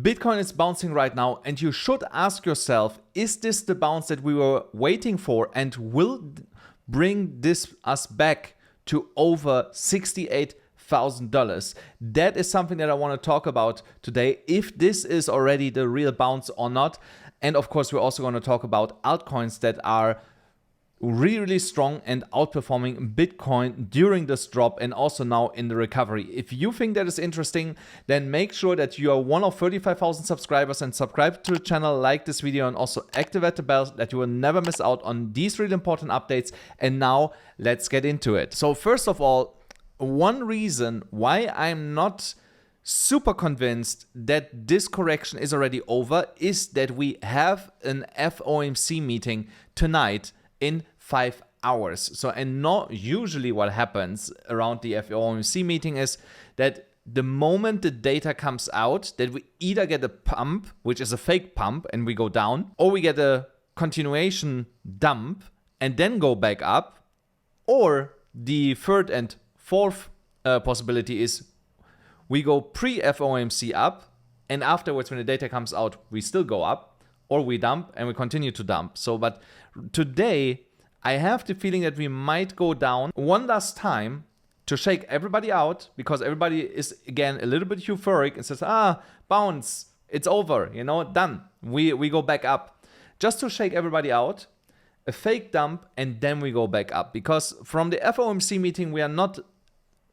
Bitcoin is bouncing right now, and you should ask yourself, is this the bounce that we were waiting for, and will bring us back to over $68,000? That is something that I want to talk about today, if this is already the real bounce or not. And of course, we're also going to talk about altcoins that are really strong and outperforming Bitcoin during this drop and also now in the recovery. If you think that is interesting, then make sure that you are one of 35,000 subscribers and subscribe to the channel, like this video, and also activate the bell that you will never miss out on these really important updates. And now let's get into it. So first of all, one reason why I'm not super convinced that this correction is already over is that we have an FOMC meeting tonight in 5 hours. So, and not usually what happens around the FOMC meeting is that the moment the data comes out, that we either get a pump, which is a fake pump, and we go down, or we get a continuation dump and then go back up, or the third and fourth possibility is we go pre-FOMC up, and afterwards when the data comes out, we still go up, or we dump and we continue to dump. So, but today, I have the feeling that we might go down one last time to shake everybody out, because everybody is, again, a little bit euphoric and says, bounce, it's over, you know, done. We go back up. Just to shake everybody out, a fake dump, and then we go back up. Because from the FOMC meeting, we are not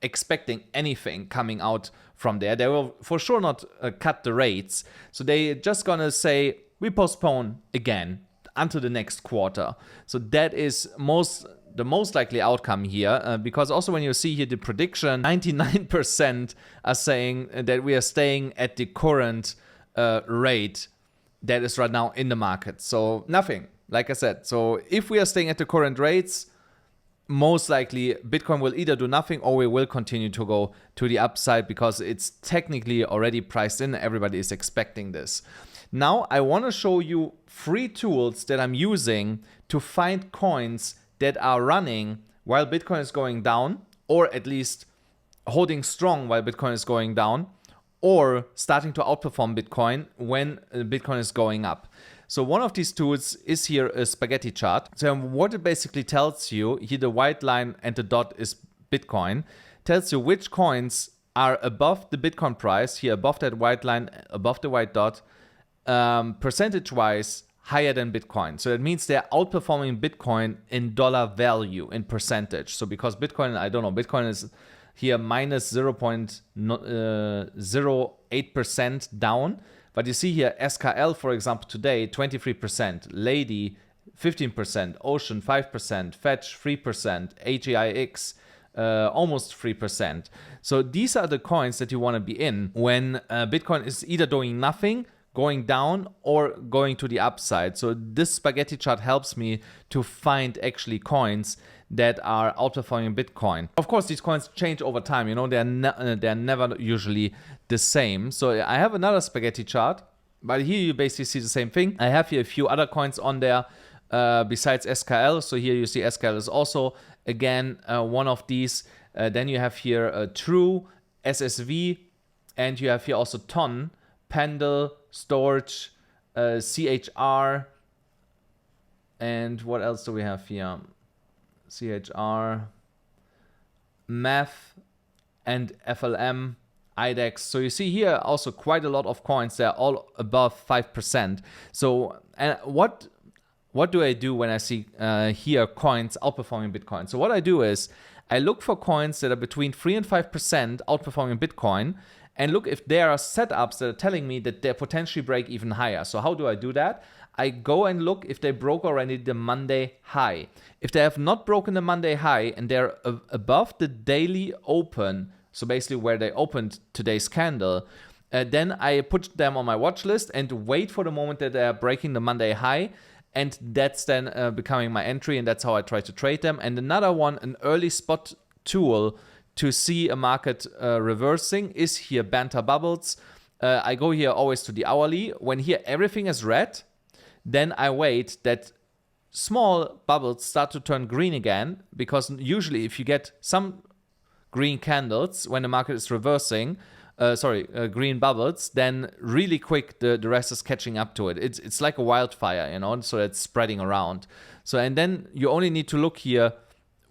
expecting anything coming out from there. They will for sure not cut the rates. So they're just gonna say, we postpone again until the next quarter. So that is the most likely outcome here, because also when you see here the prediction, 99% are saying that we are staying at the current rate that is right now in the market. So nothing, like I said. So if we are staying at the current rates, most likely Bitcoin will either do nothing or we will continue to go to the upside, because it's technically already priced in. Everybody is expecting this. Now I want to show you 3 tools that I'm using to find coins that are running while Bitcoin is going down, or at least holding strong while Bitcoin is going down, or starting to outperform Bitcoin when Bitcoin is going up. So one of these tools is here a spaghetti chart. So what it basically tells you, here the white line and the dot is Bitcoin, tells you which coins are above the Bitcoin price, here above that white line, above the white dot, percentage-wise higher than Bitcoin. So that means they're outperforming Bitcoin in dollar value, in percentage. So because Bitcoin, I don't know, Bitcoin is here minus 0.08% down. But you see here SKL, for example, today, 23%, Lady, 15%, Ocean, 5%, Fetch, 3%, AGIX, almost 3%. So these are the coins that you want to be in when Bitcoin is either doing nothing, going down, or going to the upside. So this spaghetti chart helps me to find actually coins that are outperforming Bitcoin. Of course, these coins change over time. You know, they're never usually the same. So I have another spaghetti chart, but here you basically see the same thing. I have here a few other coins on there besides SKL. So here you see SKL is also, again, one of these. Then you have here True, SSV, and you have here also Ton, Pendle, Storage, CHR, and what else do we have here? CHR, Math, and FLM, IDEX. So you see here also quite a lot of coins. They're all above 5%. So what do I do when I see here coins outperforming Bitcoin? So what I do is I look for coins that are between 3 and 5% outperforming Bitcoin, and look if there are setups that are telling me that they potentially break even higher. So how do I do that? I go and look if they broke already the Monday high. If they have not broken the Monday high and they're above the daily open, so basically where they opened today's candle, then I put them on my watch list and wait for the moment that they are breaking the Monday high, and that's then becoming my entry, and that's how I try to trade them. And another one, an early spot tool to see a market reversing, is here Banter Bubbles. I go here always to the hourly. When here everything is red, then I wait that small bubbles start to turn green again, because usually if you get some green candles when the market is reversing, green bubbles, then really quick the rest is catching up to it. It's like a wildfire, you know, so it's spreading around. So, and then you only need to look here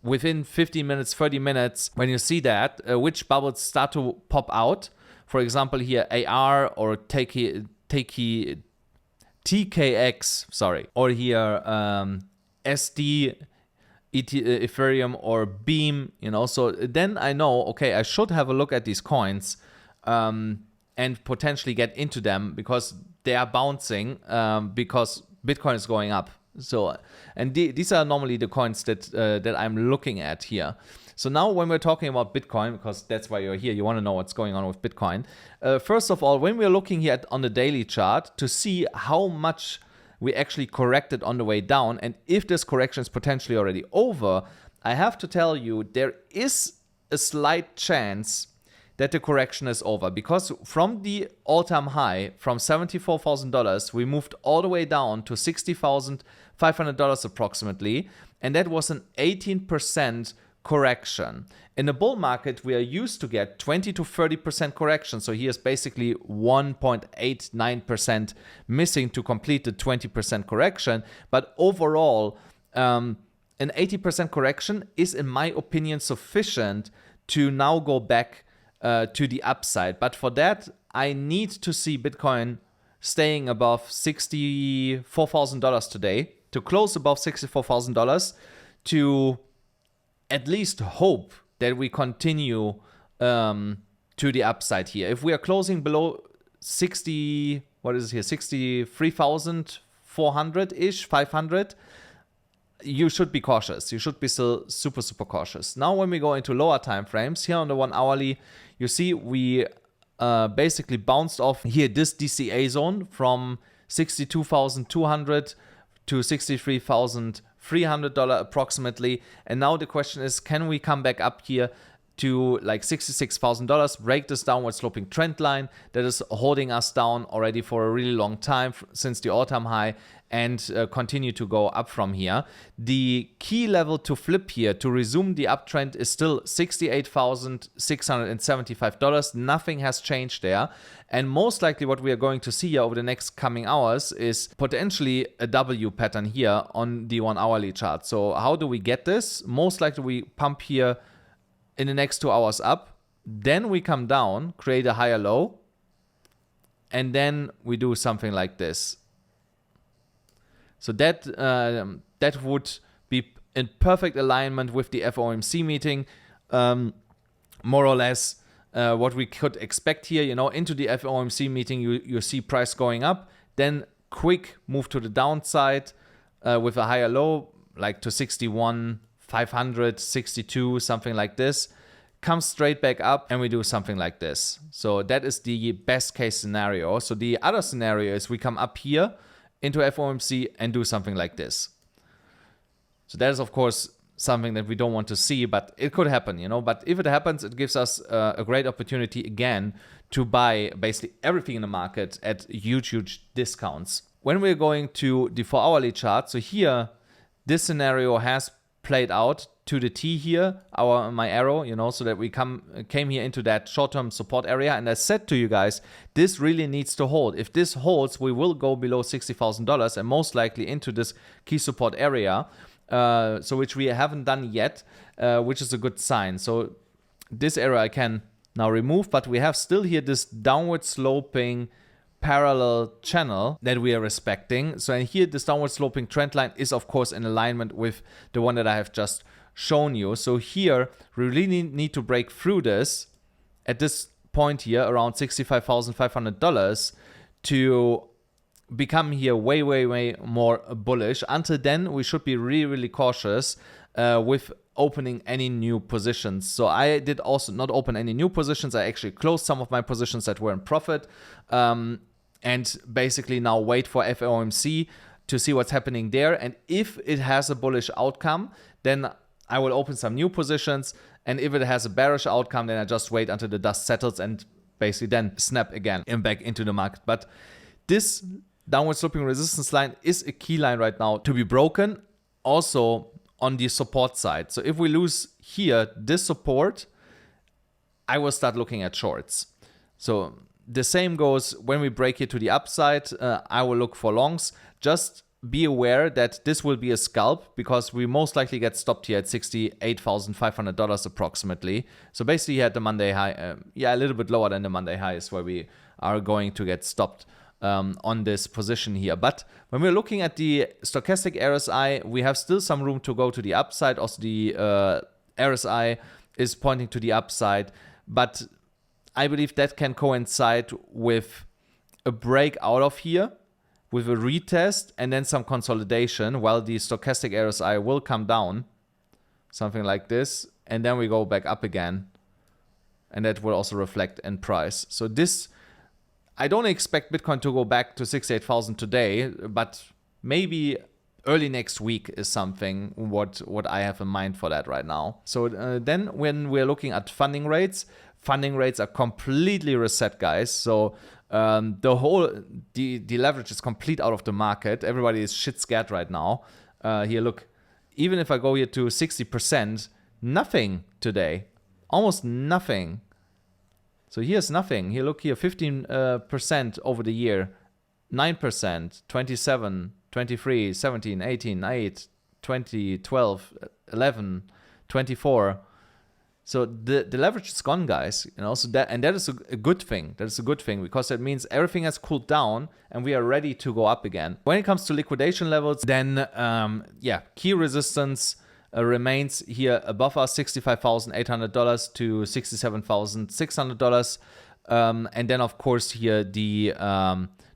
within 15 minutes, 30 minutes, when you see that, which bubbles start to pop out. For example, here AR or TKX, sorry, or here SD, Ethereum or Beam, you know. So then I know, okay, I should have a look at these coins and potentially get into them because they are bouncing because Bitcoin is going up. So, and these are normally the coins that I'm looking at here. So now when we're talking about Bitcoin, because that's why you're here, you want to know what's going on with Bitcoin. First of all, when we're looking here on the daily chart to see how much we actually corrected on the way down, and if this correction is potentially already over, I have to tell you there is a slight chance that the correction is over, because from the all-time high, from $74,000, we moved all the way down to $60,500 approximately, and that was an 18% correction. In the bull market, we are used to get 20 to 30% correction. So here's basically 1.89% missing to complete the 20% correction. But overall, an 80% correction is, in my opinion, sufficient to now go back to the upside. But for that, I need to see Bitcoin staying above $64,000 today, to close above $64,000, to at least hope that we continue to the upside here. If we are closing below 63,400-ish, 500, you should be cautious. You should be still super, super cautious. Now, when we go into lower time frames, here on the 1 hourly, you see we basically bounced off here this DCA zone from $62,200 to $63,300 approximately. And now the question is, can we come back up here to like $66,000, break this downward sloping trend line that is holding us down already for a really long time since the all-time high, and continue to go up from here. The key level to flip here to resume the uptrend is still $68,675. Nothing has changed there. And most likely what we are going to see here over the next coming hours is potentially a W pattern here on the 1 hourly chart. So how do we get this? Most likely we pump here in the next 2 hours up, then we come down, create a higher low, and then we do something like this. So that that would be in perfect alignment with the FOMC meeting, more or less what we could expect here. You know, into the FOMC meeting, you see price going up, then quick move to the downside with a higher low, like to 61,500, 62, something like this. Comes straight back up, and we do something like this. So that is the best case scenario. So the other scenario is we come up here into FOMC and do something like this. So that is, of course, something that we don't want to see, but it could happen, you know. But if it happens, it gives us a great opportunity again to buy basically everything in the market at huge, huge discounts. When we're going to the 4 hourly chart, so here, this scenario has played out to the T here, my arrow, you know, so that we came here into that short-term support area. And I said to you guys, this really needs to hold. If this holds, we will go below $60,000 and most likely into this key support area, so which we haven't done yet, which is a good sign. So this area I can now remove, but we have still here this downward sloping parallel channel that we are respecting. So and here this downward sloping trend line is of course in alignment with the one that I have just shown you. So here we really need to break through this at this point here around $65,500 to become here way, way, way more bullish. Until then, we should be really, really cautious with opening any new positions. So I did also not open any new positions. I actually closed some of my positions that were in profit, and basically now wait for FOMC to see what's happening there. And if it has a bullish outcome, then I will open some new positions. And if it has a bearish outcome, then I just wait until the dust settles and basically then snap again and back into the market. But this downward sloping resistance line is a key line right now to be broken, also on the support side. So if we lose here this support, I will start looking at shorts. So the same goes when we break here to the upside. I will look for longs. Just be aware that this will be a scalp because we most likely get stopped here at $68,500 approximately. So basically at the Monday high, a little bit lower than the Monday high is where we are going to get stopped on this position here. But when we're looking at the stochastic RSI, we have still some room to go to the upside. Also the RSI is pointing to the upside, but I believe that can coincide with a break out of here, with a retest and then some consolidation, while the stochastic RSI will come down, something like this, and then we go back up again, and that will also reflect in price. So this, I don't expect Bitcoin to go back to 68,000 today, but maybe early next week is something what I have in mind for that right now. So then when we're looking at funding rates are completely reset, guys. So the leverage is complete out of the market. Everybody is shit scared right now. Here, look, even if I go here to 60%, nothing today, almost nothing. So here's nothing. Here, look here, 15% over the year, 9%, 27, 23, 17, 18, 8, 20, 12, 11, 24. So the leverage is gone, guys. You know, so that is a good thing. That is a good thing because that means everything has cooled down and we are ready to go up again. When it comes to liquidation levels, then key resistance remains here above us, $65,800 to $67,600, and then of course here the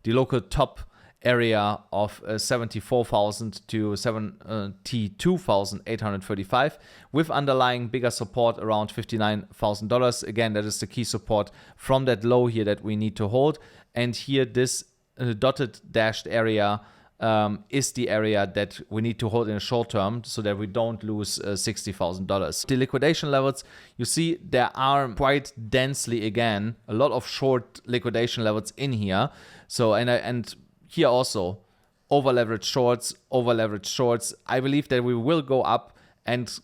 local top area of 74,000 to 72,835 with underlying bigger support around $59,000. Again, that is the key support from that low here that we need to hold. And here this dotted dashed area is the area that we need to hold in the short term so that we don't lose $60,000. The liquidation levels, you see there are quite densely again a lot of short liquidation levels in here. So and here also, over-leveraged shorts. I believe that we will go up and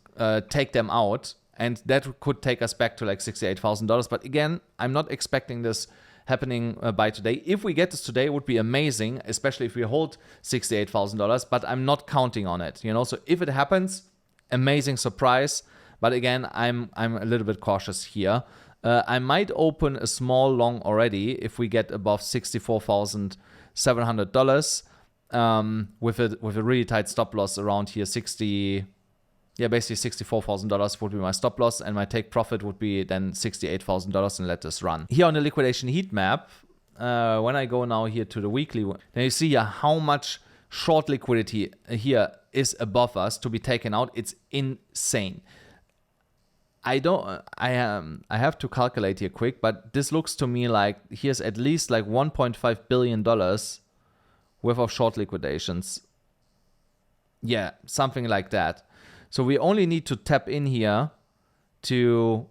take them out. And that could take us back to like $68,000. But again, I'm not expecting this happening by today. If we get this today, it would be amazing, especially if we hold $68,000. But I'm not counting on it, you know. So if it happens, amazing surprise. But again, I'm a little bit cautious here. I might open a small long already if we get above $64,700 with a really tight stop loss around here. Basically $64,000 would be my stop loss, and my take profit would be then $68,000 and let this run. Here on the liquidation heat map, when I go now here to the weekly, then you see here how much short liquidity here is above us to be taken out. It's insane. I have to calculate here quick, but this looks to me like here's at least like $1.5 billion worth of short liquidations. Yeah, something like that. So we only need to tap in here to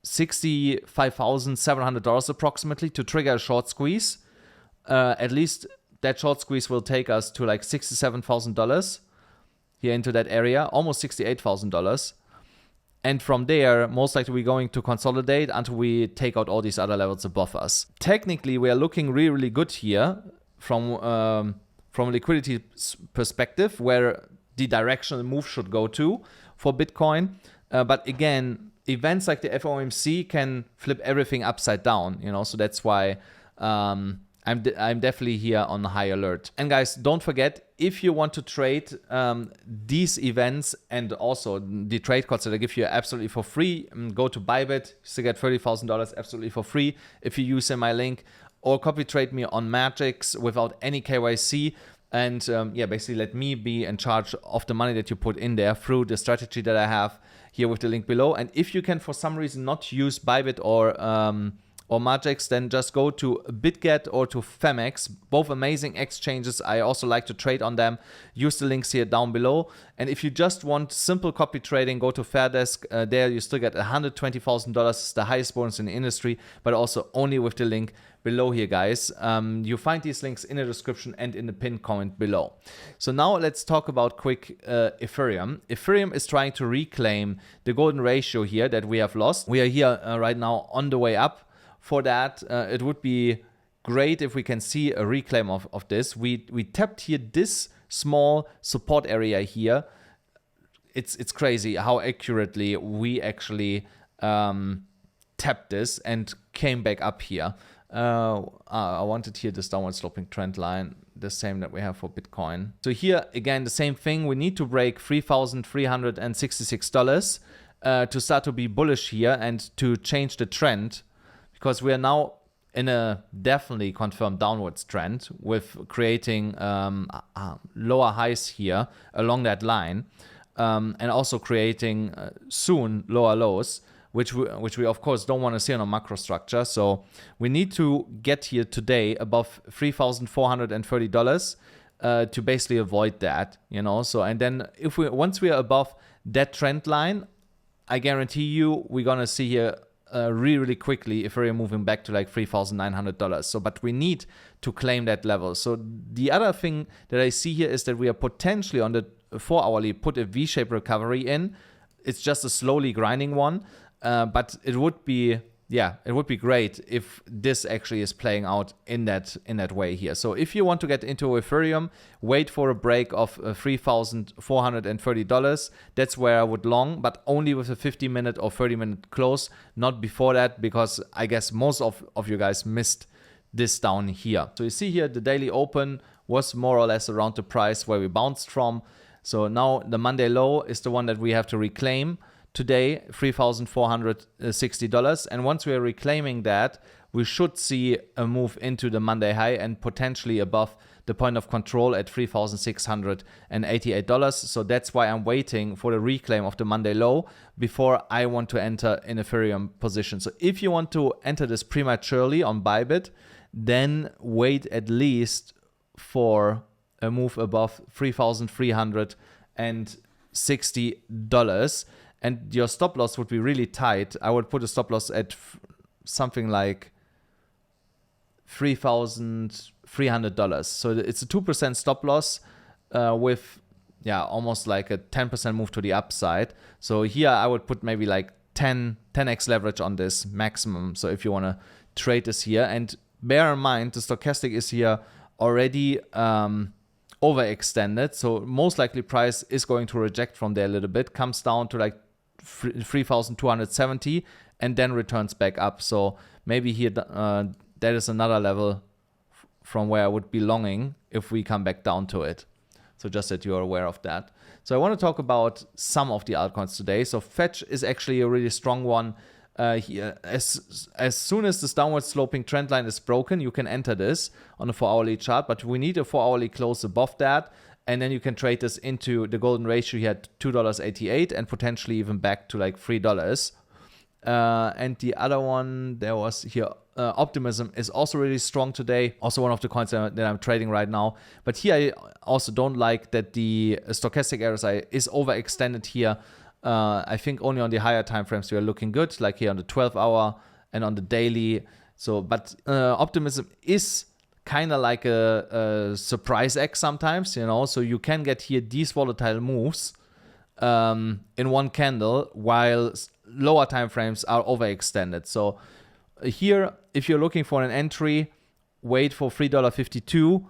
$65,700 approximately to trigger a short squeeze. At least that short squeeze will take us to like $67,000 here into that area, almost $68,000. And from there, most likely we're going to consolidate until we take out all these other levels above us. Technically, we are looking really, really good here from a liquidity perspective, where the directional move should go to for Bitcoin. But again, events like the FOMC can flip everything upside down, you know. So that's why I'm definitely here on high alert. And guys, don't forget, if you want to trade these events and also the trade codes that I give you absolutely for free, go to BYBIT to get $30,000 absolutely for free if you use my link, or copy trade me on Margex without any KYC. And basically let me be in charge of the money that you put in there through the strategy that I have here with the link below. And if you can for some reason not use BYBIT or Margex, then just go to BITGET or to Phemex. Both amazing exchanges. I also like to trade on them. Use the links here down below. And if you just want simple copy trading, go to FAIRDESK. There you still get $120,000. It's the highest bonus in the industry, but also only with the link below here, guys. You find these links in the description and in the pinned comment below. So now let's talk about quick Ethereum. Ethereum is trying to reclaim the golden ratio here that we have lost. We are here right now on the way up for that, it would be great if we can see a reclaim of this. We tapped here this small support area here. It's crazy how accurately we actually tapped this and came back up here. I wanted here this downward sloping trend line, the same that we have for Bitcoin. So here again, the same thing. We need to break $3,366 to start to be bullish here and to change the trend, because we are now in a definitely confirmed downwards trend with creating lower highs here along that line, and also creating soon lower lows, which we of course don't want to see on a macro structure. So we need to get here today above $3,430 to basically avoid that, you know. So and then once we are above that trend line, I guarantee you we're gonna see here really quickly Ethereum moving back to like $3,900. So, but we need to claim that level. So the other thing that I see here is that we are potentially on the 4-hourly put a V-shaped recovery in. It's just a slowly grinding one, but it would be, yeah, it would be great if this actually is playing out in that way here. So if you want to get into Ethereum, wait for a break of $3,430. That's where I would long, but only with a 50-minute or 30-minute close, not before that, because I guess most of you guys missed this down here. So you see here the daily open was more or less around the price where we bounced from. So now the Monday low is the one that we have to reclaim today, $3,460. And once we are reclaiming that, we should see a move into the Monday high and potentially above the point of control at $3,688. So that's why I'm waiting for the reclaim of the Monday low before I want to enter in Ethereum position. So if you want to enter this prematurely on BYBIT, then wait at least for a move above $3,360. And your stop loss would be really tight. I would put a stop loss at something like $3,300. So it's a 2% stop loss with, yeah, almost like a 10% move to the upside. So here I would put maybe like 10x leverage on this maximum. So if you want to trade this here, and bear in mind the stochastic is here already overextended. So most likely price is going to reject from there a little bit, comes down to like 3,270 and then returns back up. So maybe here that is another level from where I would be longing if we come back down to it. So just that you're aware of that. So I want to talk about some of the altcoins today. So Fetch is actually a really strong one. Here, as soon as this downward sloping trend line is broken, you can enter this on a 4-hourly chart, but we need a 4-hourly close above that, and then you can trade this into the golden ratio here at $2.88 and potentially even back to like $3. And the other one, there was here, Optimism is also really strong today. Also one of the coins that I'm trading right now. But here I also don't like that the stochastic RSI is overextended here. I think only on the higher time frames we are looking good, like here on the 12-hour and on the daily. So, but Optimism is kind of like a surprise X sometimes, you know. So you can get here these volatile moves in one candle while lower time frames are overextended. So here, if you're looking for an entry, wait for $3.52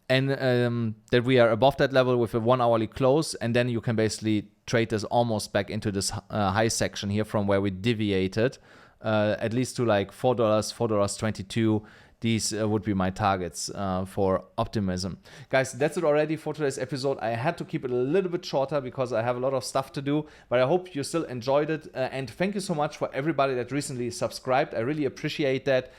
and that we are above that level with a 1-hourly close, and then you can basically trade this almost back into this high section here from where we deviated, at least to like $4, $4.22. These would be my targets for Optimism. Guys, that's it already for today's episode. I had to keep it a little bit shorter because I have a lot of stuff to do, but I hope you still enjoyed it. And thank you so much for everybody that recently subscribed. I really appreciate that.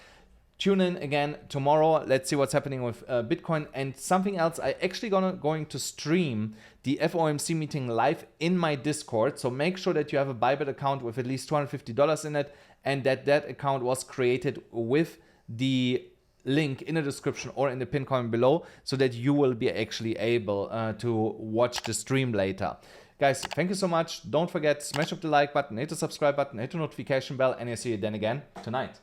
Tune in again tomorrow. Let's see what's happening with Bitcoin. And something else, I actually going to stream the FOMC meeting live in my Discord. So make sure that you have a BYBIT account with at least $250 in it, and that account was created with the link in the description or in the pinned comment below, so that you will be actually able to watch the stream later. Guys, thank you so much. Don't forget, smash up the like button, hit the subscribe button, hit the notification bell, and I'll see you then again tonight.